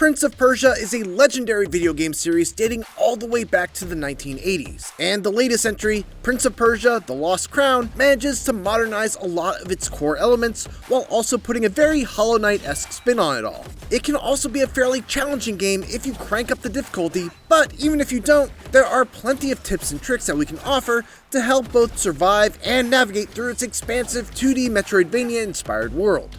Prince of Persia is a legendary video game series dating all the way back to the 1980s, and the latest entry, Prince of Persia: The Lost Crown, manages to modernize a lot of its core elements while also putting a very Hollow Knight-esque spin on it all. It can also be a fairly challenging game if you crank up the difficulty, but even if you don't, there are plenty of tips and tricks that we can offer to help both survive and navigate through its expansive 2D Metroidvania-inspired world.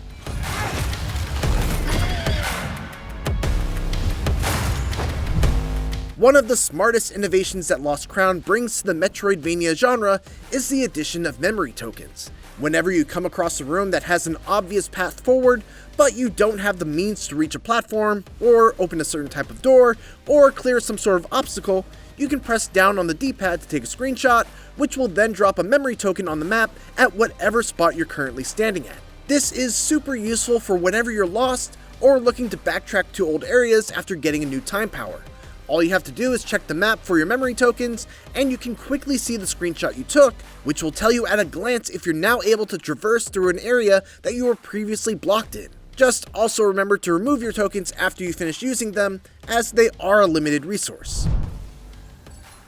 One of the smartest innovations that Lost Crown brings to the Metroidvania genre is the addition of memory tokens. Whenever you come across a room that has an obvious path forward, but you don't have the means to reach a platform, or open a certain type of door, or clear some sort of obstacle, you can press down on the D-pad to take a screenshot, which will then drop a memory token on the map at whatever spot you're currently standing at. This is super useful for whenever you're lost, or looking to backtrack to old areas after getting a new time power. All you have to do is check the map for your memory tokens, and you can quickly see the screenshot you took, which will tell you at a glance if you're now able to traverse through an area that you were previously blocked in. Just also remember to remove your tokens after you finish using them, as they are a limited resource.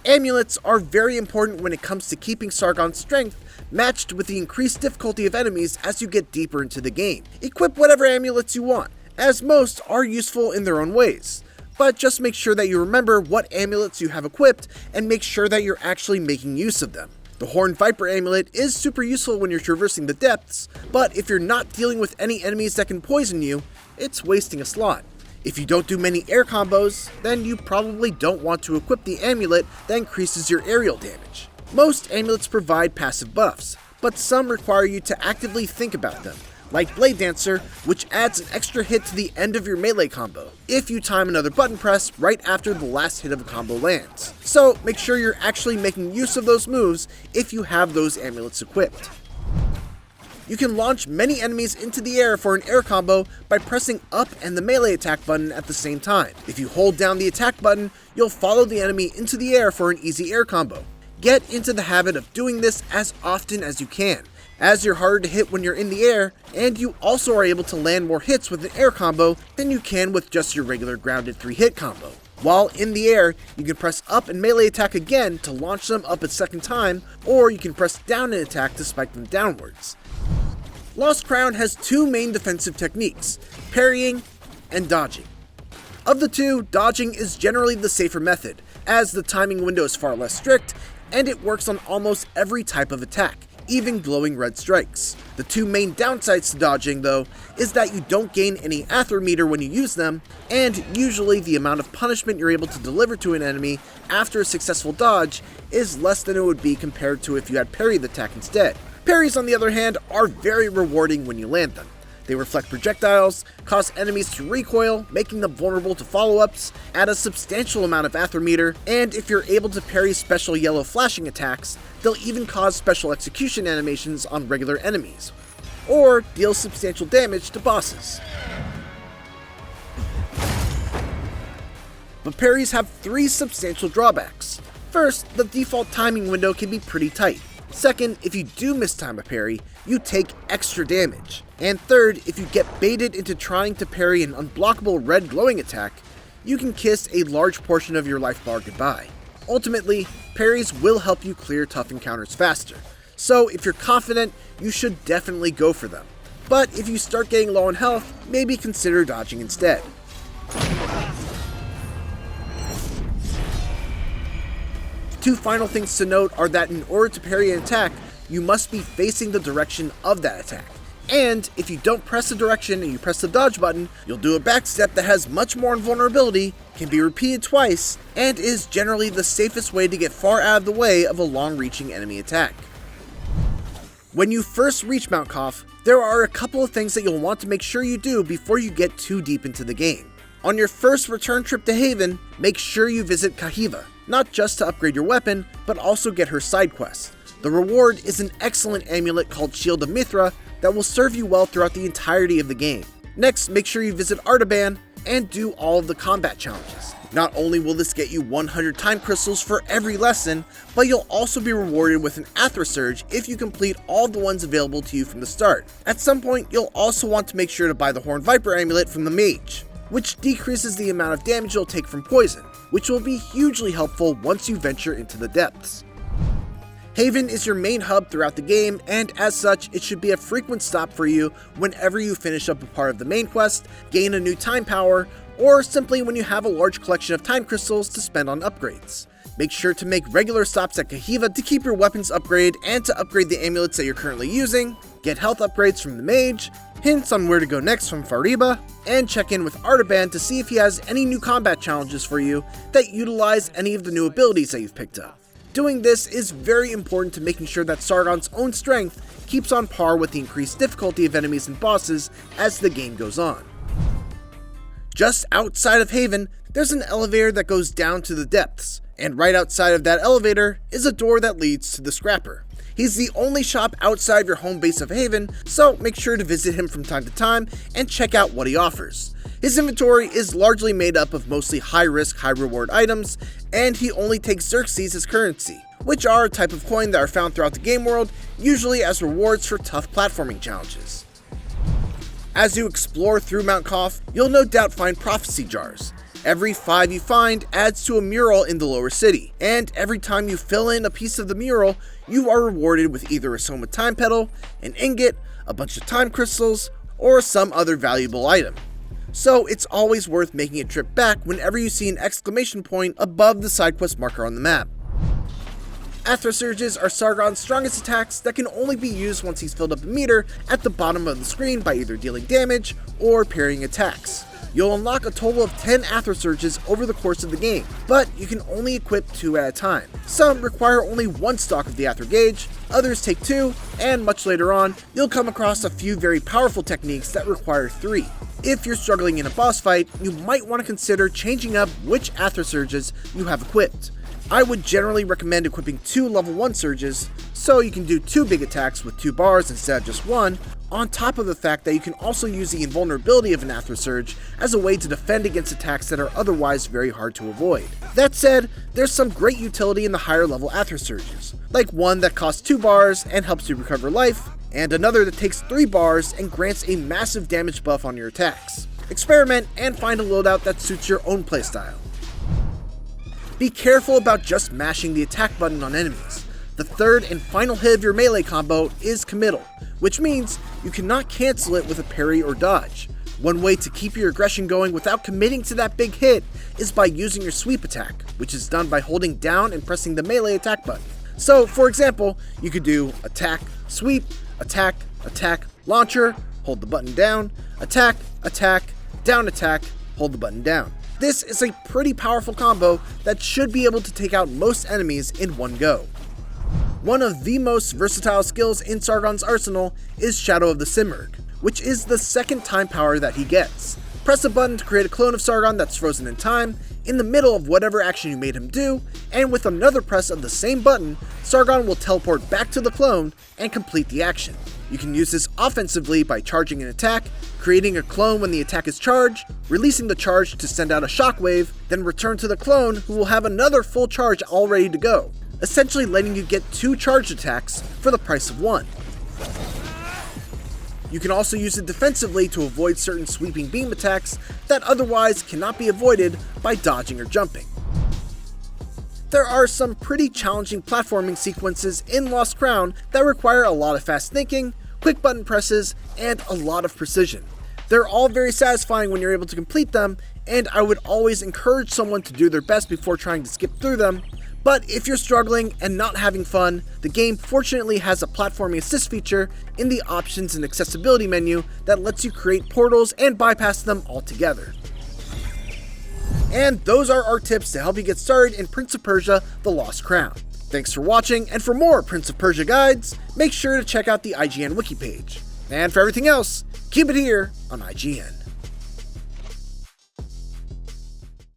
Amulets are very important when it comes to keeping Sargon's strength matched with the increased difficulty of enemies as you get deeper into the game. Equip whatever amulets you want, as most are useful in their own ways. But just make sure that you remember what amulets you have equipped and make sure that you're actually making use of them. The Horned Viper amulet is super useful when you're traversing the depths, but if you're not dealing with any enemies that can poison you, it's wasting a slot. If you don't do many air combos, then you probably don't want to equip the amulet that increases your aerial damage. Most amulets provide passive buffs, but some require you to actively think about them, like Blade Dancer, which adds an extra hit to the end of your melee combo, if you time another button press right after the last hit of a combo lands. So make sure you're actually making use of those moves if you have those amulets equipped. You can launch many enemies into the air for an air combo by pressing up and the melee attack button at the same time. If you hold down the attack button, you'll follow the enemy into the air for an easy air combo. Get into the habit of doing this as often as you can, as you're harder to hit when you're in the air, and you also are able to land more hits with an air combo than you can with just your regular grounded 3-hit combo. While in the air, you can press up and melee attack again to launch them up a second time, or you can press down and attack to spike them downwards. Lost Crown has two main defensive techniques, parrying and dodging. Of the two, dodging is generally the safer method, as the timing window is far less strict, and it works on almost every type of attack, even glowing red strikes. The two main downsides to dodging, though, is that you don't gain any Aether meter when you use them, and usually the amount of punishment you're able to deliver to an enemy after a successful dodge is less than it would be compared to if you had parried the attack instead. Parries, on the other hand, are very rewarding when you land them. They reflect projectiles, cause enemies to recoil, making them vulnerable to follow-ups, add a substantial amount of Aether meter, and if you're able to parry special yellow flashing attacks, they'll even cause special execution animations on regular enemies, or deal substantial damage to bosses. But parries have three substantial drawbacks. First, the default timing window can be pretty tight. Second, if you do mistime a parry, you take extra damage. And third, if you get baited into trying to parry an unblockable red glowing attack, you can kiss a large portion of your life bar goodbye. Ultimately, parries will help you clear tough encounters faster, so if you're confident, you should definitely go for them. But if you start getting low on health, maybe consider dodging instead. Two final things to note are that in order to parry an attack, you must be facing the direction of that attack. And if you don't press the direction and you press the dodge button, you'll do a backstep that has much more invulnerability, can be repeated twice, and is generally the safest way to get far out of the way of a long-reaching enemy attack. When you first reach Mount Kof, there are a couple of things that you'll want to make sure you do before you get too deep into the game. On your first return trip to Haven, make sure you visit Kahiva, not just to upgrade your weapon, but also get her side quests. The reward is an excellent amulet called Shield of Mithra that will serve you well throughout the entirety of the game. Next, make sure you visit Artaban and do all of the combat challenges. Not only will this get you 100 time crystals for every lesson, but you'll also be rewarded with an Aether Surge if you complete all the ones available to you from the start. At some point, you'll also want to make sure to buy the Horned Viper amulet from the mage. which decreases the amount of damage you'll take from poison, which will be hugely helpful once you venture into the depths. Haven is your main hub throughout the game, and as such, it should be a frequent stop for you whenever you finish up a part of the main quest, gain a new time power, or simply when you have a large collection of time crystals to spend on upgrades. Make sure to make regular stops at Kahiva to keep your weapons upgraded and to upgrade the amulets that you're currently using, get health upgrades from the mage, hints on where to go next from Fariba, and check in with Artaban to see if he has any new combat challenges for you that utilize any of the new abilities that you've picked up. Doing this is very important to making sure that Sargon's own strength keeps on par with the increased difficulty of enemies and bosses as the game goes on. Just outside of Haven, there's an elevator that goes down to the depths, and right outside of that elevator is a door that leads to the Scrapper. He's the only shop outside of your home base of Haven, so make sure to visit him from time to time and check out what he offers. His inventory is largely made up of mostly high-risk, high-reward items, and he only takes Xerxes as currency, which are a type of coin that are found throughout the game world, usually as rewards for tough platforming challenges. As you explore through Mount Koth, you'll no doubt find prophecy jars. Every 5 you find adds to a mural in the lower city, and every time you fill in a piece of the mural, you are rewarded with either a Soma Time Petal, an ingot, a bunch of time crystals, or some other valuable item. So it's always worth making a trip back whenever you see an exclamation point above the side quest marker on the map. Athra Surges are Sargon's strongest attacks that can only be used once he's filled up a meter at the bottom of the screen by either dealing damage or parrying attacks. You'll unlock a total of 10 Athra Surges over the course of the game, but you can only equip 2 at a time. Some require only 1 stock of the Athra gauge, others take 2, and much later on, you'll come across a few very powerful techniques that require 3. If you're struggling in a boss fight, you might want to consider changing up which Athra Surges you have equipped. I would generally recommend equipping 2 level 1 surges, so you can do 2 big attacks with 2 bars instead of just 1, on top of the fact that you can also use the invulnerability of an Athra Surge as a way to defend against attacks that are otherwise very hard to avoid. That said, there's some great utility in the higher level Athra Surges, like one that costs 2 bars and helps you recover life, and another that takes 3 bars and grants a massive damage buff on your attacks. Experiment and find a loadout that suits your own playstyle. Be careful about just mashing the attack button on enemies. The third and final hit of your melee combo is committal, which means you cannot cancel it with a parry or dodge. One way to keep your aggression going without committing to that big hit is by using your sweep attack, which is done by holding down and pressing the melee attack button. So, for example, you could do attack, sweep, attack, attack, launcher, hold the button down, attack, attack, down attack, hold the button down. This is a pretty powerful combo that should be able to take out most enemies in one go. One of the most versatile skills in Sargon's arsenal is Shadow of the Simurgh, which is the second time power that he gets. Press a button to create a clone of Sargon that's frozen in time, in the middle of whatever action you made him do, and with another press of the same button, Sargon will teleport back to the clone and complete the action. You can use this offensively by charging an attack, creating a clone when the attack is charged, releasing the charge to send out a shockwave, then return to the clone who will have another full charge all ready to go, essentially letting you get 2 charged attacks for the price of 1. You can also use it defensively to avoid certain sweeping beam attacks that otherwise cannot be avoided by dodging or jumping. There are some pretty challenging platforming sequences in Lost Crown that require a lot of fast thinking, quick button presses, and a lot of precision. They're all very satisfying when you're able to complete them, and I would always encourage someone to do their best before trying to skip through them. But if you're struggling and not having fun, the game fortunately has a platforming assist feature in the options and accessibility menu that lets you create portals and bypass them altogether. And those are our tips to help you get started in Prince of Persia: The Lost Crown. Thanks for watching, and for more Prince of Persia guides, make sure to check out the IGN wiki page. And for everything else, keep it here on IGN.